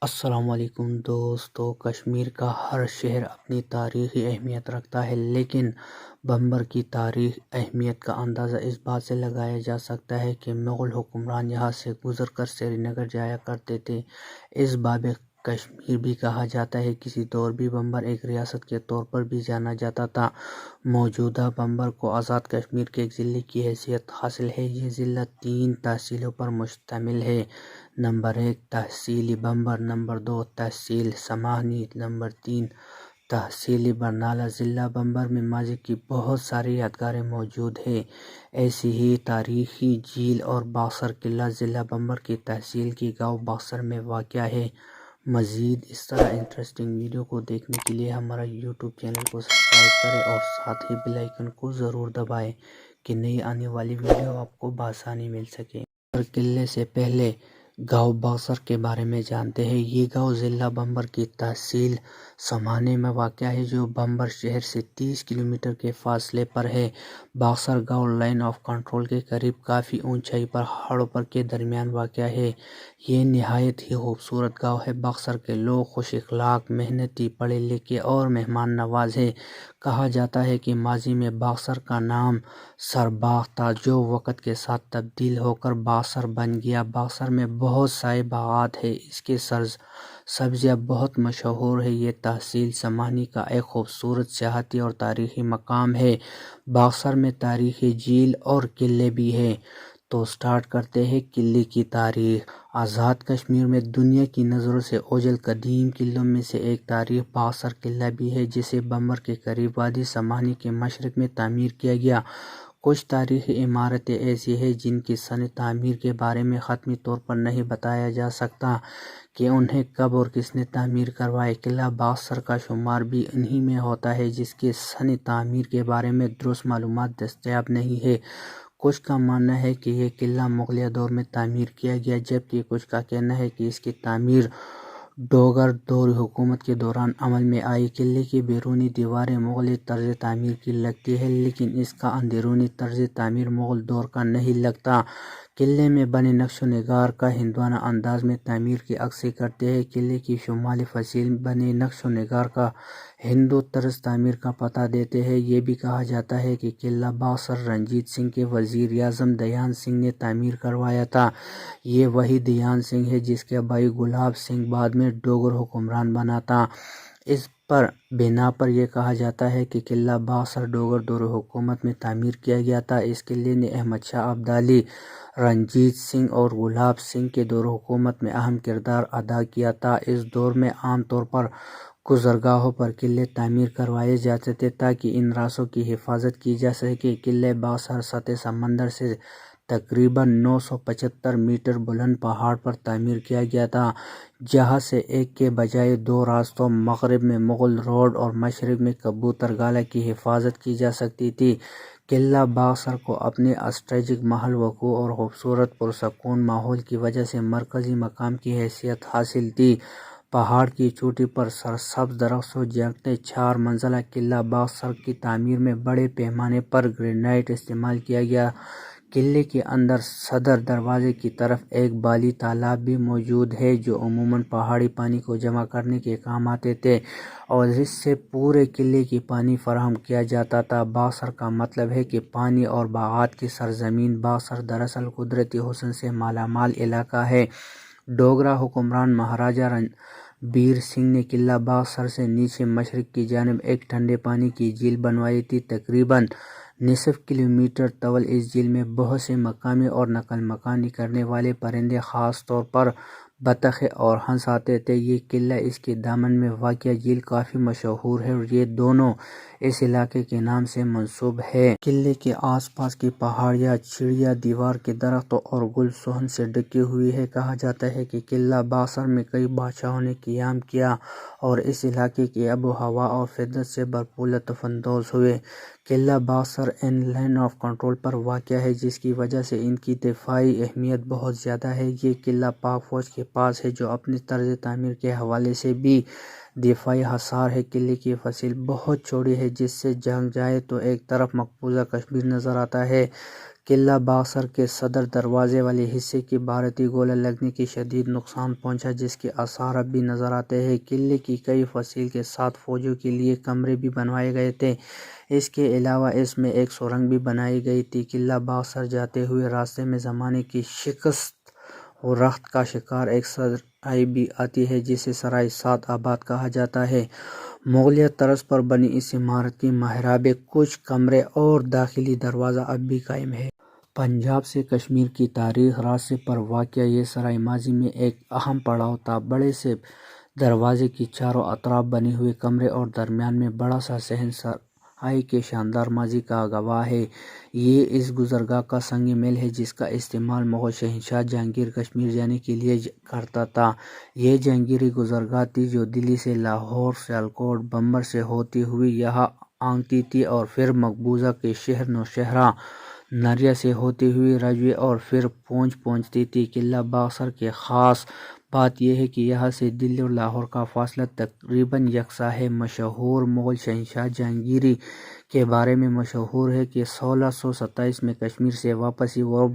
السلام علیکم دوستو، کشمیر کا ہر شہر اپنی تاریخی اہمیت رکھتا ہے، لیکن بمبر کی تاریخی اہمیت کا اندازہ اس بات سے لگایا جا سکتا ہے کہ مغل حکمران یہاں سے گزر کر سری نگر جایا کرتے تھے۔ اس باب کشمیر بھی کہا جاتا ہے۔ کسی دور بھی بمبر ایک ریاست کے طور پر بھی جانا جاتا تھا۔ موجودہ بمبر کو آزاد کشمیر کے ایک ضلع کی حیثیت حاصل ہے۔ یہ ضلع 3 تحصیلوں پر مشتمل ہے۔ نمبر 1 تحصیل بمبر، نمبر 2 تحصیل سمانہی، نمبر 3 تحصیل برنالہ۔ ضلع بمبر میں ماضی کی بہت ساری یادگاریں موجود ہیں۔ ایسی ہی تاریخی جھیل اور باقصر قلعہ ضلع بمبر کی تحصیل کی گاؤں باقصر میں واقع ہے۔ مزید اس طرح انٹرسٹنگ ویڈیو کو دیکھنے کے لیے ہمارا یوٹیوب چینل کو سبسکرائب کریں اور ساتھ ہی بیل آئیکن کو ضرور دبائیں کہ نئی آنے والی ویڈیو آپ کو بآسانی مل سکے۔ قلعے سے پہلے گاؤں باقصر کے بارے میں جانتے ہیں۔ یہ گاؤں ضلع بمبر کی تحصیل سمانہی میں واقع ہے، جو بمبر شہر سے 30 کلومیٹر کے فاصلے پر ہے۔ باقصر گاؤں لائن آف کنٹرول کے قریب کافی اونچائی پر پہاڑوں کے درمیان واقع ہے۔ یہ نہایت ہی خوبصورت گاؤں ہے۔ باقصر کے لوگ خوش اخلاق، محنتی، پڑھے لکھے اور مہمان نواز ہیں۔ کہا جاتا ہے کہ ماضی میں باقصر کا نام سرباغ تھا، جو وقت کے ساتھ تبدیل ہو کر باقصر بن گیا۔ باقصر میں بہت سائے باغات ہیں، اس کی سبزیاں بہت مشہور ہیں۔ یہ تحصیل سمانہی کا ایک خوبصورت سیاحتی اور تاریخی مقام ہے۔ باقصر میں تاریخی جھیل اور قلعے بھی ہیں۔ تو سٹارٹ کرتے ہیں قلعے کی تاریخ۔ آزاد کشمیر میں دنیا کی نظروں سے اوجھل قدیم قلعوں میں سے ایک تاریخی باقصر قلعہ بھی ہے، جسے بمبر کے قریب وادی سمانہی کے مشرق میں تعمیر کیا گیا۔ کچھ تاریخی عمارتیں ایسی ہیں جن کی سنِ تعمیر کے بارے میں حتمی طور پر نہیں بتایا جا سکتا کہ انہیں کب اور کس نے تعمیر کروایا۔ قلعہ باقصر کا شمار بھی انہی میں ہوتا ہے جس کی سنِ تعمیر کے بارے میں درست معلومات دستیاب نہیں ہیں۔ کچھ کا ماننا ہے کہ یہ قلعہ مغلیہ دور میں تعمیر کیا گیا، جبکہ کچھ کا کہنا ہے کہ اس کی تعمیر ڈوگر دور حکومت کے دوران عمل میں آئی۔ قلعے کی بیرونی دیواریں مغلیہ طرز تعمیر کی لگتی ہیں، لیکن اس کا اندرونی طرز تعمیر مغل دور کا نہیں لگتا۔ قلعے میں بنے نقش و نگار کا ہندوانہ انداز میں تعمیر کی عکاسی کرتے ہیں۔ قلعے کی شمالی فصیل بنے نقش و نگار کا ہندو طرز تعمیر کا پتہ دیتے ہیں۔ یہ بھی کہا جاتا ہے کہ قلعہ باقصر رنجیت سنگھ کے وزیر اعظم دیان سنگھ نے تعمیر کروایا تھا۔ یہ وہی دیان سنگھ ہے جس کا بھائی گلاب سنگھ بعد میں ڈوگر حکمران بنا تھا۔ اس پر بنا پر یہ کہا جاتا ہے کہ قلعہ باقصر ڈوگر دور حکومت میں تعمیر کیا گیا تھا۔ اس قلعے نے احمد شاہ ابدالی، رنجیت سنگھ اور گلاب سنگھ کے دور حکومت میں اہم کردار ادا کیا تھا۔ اس دور میں عام طور پر گزرگاہوں پر قلعے تعمیر کروائے جاتے تھے تاکہ ان رازوں کی حفاظت کی جا سکے۔ قلعہ باقصر سطح سمندر سے تقریباً 975 میٹر بلند پہاڑ پر تعمیر کیا گیا تھا، جہاں سے ایک کے بجائے 2 راستوں، مغرب میں مغل روڈ اور مشرق میں کبوتر گالہ کی حفاظت کی جا سکتی تھی۔ قلعہ باقصر کو اپنے اسٹریٹجک محل وقوع اور خوبصورت پرسکون ماحول کی وجہ سے مرکزی مقام کی حیثیت حاصل تھی۔ پہاڑ کی چوٹی پر سرسبز درختوں سے جھانکتے 4 منزلہ قلعہ باقصر کی تعمیر میں بڑے پیمانے پر گرینائٹ استعمال کیا گیا۔ قلعے کے اندر صدر دروازے کی طرف ایک بالی تالاب بھی موجود ہے، جو عموماً پہاڑی پانی کو جمع کرنے کے کام آتے تھے اور اس سے پورے قلعے کی پانی فراہم کیا جاتا تھا۔ باقصر کا مطلب ہے کہ پانی اور باغات کی سرزمین۔ باقصر دراصل قدرتی حسن سے مالا مال علاقہ ہے۔ ڈوگرا حکمران مہاراجہ رنبیر سنگھ نے قلعہ باقصر سے نیچے مشرق کی جانب ایک ٹھنڈے پانی کی جھیل بنوائی تھی۔ تقریباً نصف کلومیٹر طول اس جھیل میں بہت سے مقامی اور نقل مکانی کرنے والے پرندے، خاص طور پر بطخیں اور ہنس آتے تھے۔ یہ قلعہ اس کے دامن میں واقع جھیل کافی مشہور ہے اور یہ دونوں اس علاقے کے نام سے منسوب ہے۔ قلعے کے آس پاس کی پہاڑیاں چڑیا دیوار کے درختوں اور گل سوہن سے ڈھکی ہوئی ہیں۔ کہا جاتا ہے کہ قلعہ باقصر میں کئی بادشاہوں نے قیام کیا اور اس علاقے کی آب و ہوا اور فطرت سے بھرپور لطف اندوز ہوئے۔ قلعہ باقصر ان لائن آف کنٹرول پر واقع ہے، جس کی وجہ سے ان کی دفاعی اہمیت بہت زیادہ ہے۔ یہ قلعہ پاک فوج کے پاس ہے، جو اپنی طرز تعمیر کے حوالے سے بھی دفاعی حساس ہے۔ قلعے کی فصیل بہت چوڑی ہے، جس سے جھانک جائے تو ایک طرف مقبوضہ کشمیر نظر آتا ہے۔ قلعہ باغسر کے صدر دروازے والے حصے کی بھارتی گولہ لگنے کی شدید نقصان پہنچا، جس کے آثار اب بھی نظر آتے ہیں۔ قلعے کی کئی فصیل کے ساتھ فوجیوں کے لیے کمرے بھی بنوائے گئے تھے۔ اس کے علاوہ اس میں ایک سرنگ بھی بنائی گئی تھی۔ قلعہ باغسر جاتے ہوئے راستے میں زمانے کی شکست و رخت کا شکار ایک سرائے بھی آتی ہے جسے سرائے سعد آباد کہا جاتا ہے۔ مغلیہ طرز پر بنی اس عمارت کی محرابیں، کچھ کمرے اور داخلی دروازہ اب بھی قائم ہے۔ پنجاب سے کشمیر کی تاریخ راستے پر واقع یہ سرائے ماضی میں ایک اہم پڑاؤ تھا۔ بڑے سے دروازے کی چاروں اطراف بنے ہوئے کمرے اور درمیان میں بڑا سا صحن سرائے کے شاندار ماضی کا گواہ ہے۔ یہ اس گزرگاہ کا سنگ میل ہے جس کا استعمال مغل شہنشاہ جہانگیر کشمیر جانے کے لیے کرتا تھا۔ یہ جہانگیری گزرگاہ تھی جو دلی سے لاہور، سیالکوٹ، بمبر سے ہوتی ہوئی یہاں آنکتی تھی اور پھر مقبوضہ کے شہر نوشہرہ، نریا سے ہوتی ہوئی رجوے اور پھر پونچھ پہنچتی تھی۔ قلعہ باغسر کی خاص بات یہ ہے کہ یہاں سے دلی اور لاہور کا فاصلہ تقریباً یکساں ہے۔ مشہور مغل شہنشاہ جہانگیر کے بارے میں مشہور ہے کہ 1627 میں کشمیر سے واپسی وہ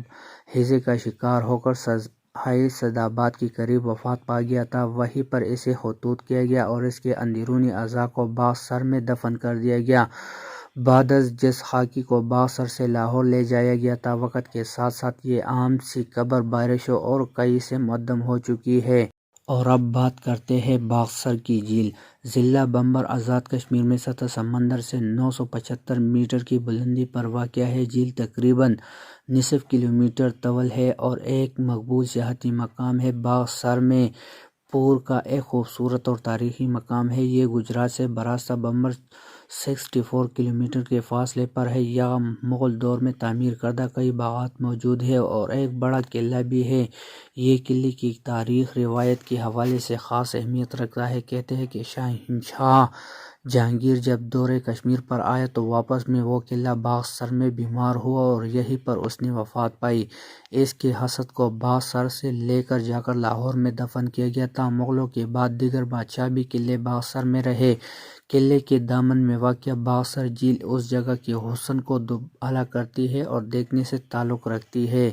ہیضے کا شکار ہو کر سہائے سعدآباد کے قریب وفات پا گیا تھا۔ وہیں پر اسے خطوط کیا گیا اور اس کے اندرونی اعضاء کو باغسر میں دفن کر دیا گیا۔ بعد از جس خاکی کو باغسر سے لاہور لے جایا گیا تھا، وقت کے ساتھ ساتھ یہ عام سی قبر بارشوں اور کئی سے معدم ہو چکی ہے۔ اور اب بات کرتے ہیں باغسر کی جھیل۔ ضلع بمبر آزاد کشمیر میں سطح سمندر سے 975 میٹر کی بلندی پر واقع ہے۔ جھیل تقریباً نصف کلومیٹر طول ہے اور ایک مقبول سیاحتی مقام ہے۔ باغسر میں پور کا ایک خوبصورت اور تاریخی مقام ہے۔ یہ گجرات سے براستہ بمبر 64 کلومیٹر کے فاصلے پر ہے۔ یہاں مغل دور میں تعمیر کردہ کئی باغات موجود ہیں اور ایک بڑا قلعہ بھی ہے۔ یہ قلعے کی تاریخ روایت کے حوالے سے خاص اہمیت رکھتا ہے۔ کہتے ہیں کہ شہنشاہ جہانگیر جب دورہ کشمیر پر آیا تو واپس میں وہ قلعہ باغسر میں بیمار ہوا اور یہیں پر اس نے وفات پائی۔ اس کے جسد کو باغسر سے لے کر جا کر لاہور میں دفن کیا گیا تھا۔ مغلوں کے بعد دیگر بادشاہ بھی قلعے باغسر میں رہے۔ قلعے کے دامن میں واقع باغسر جھیل اس جگہ کے حسن کو دوبالا کرتی ہے اور دیکھنے سے تعلق رکھتی ہے۔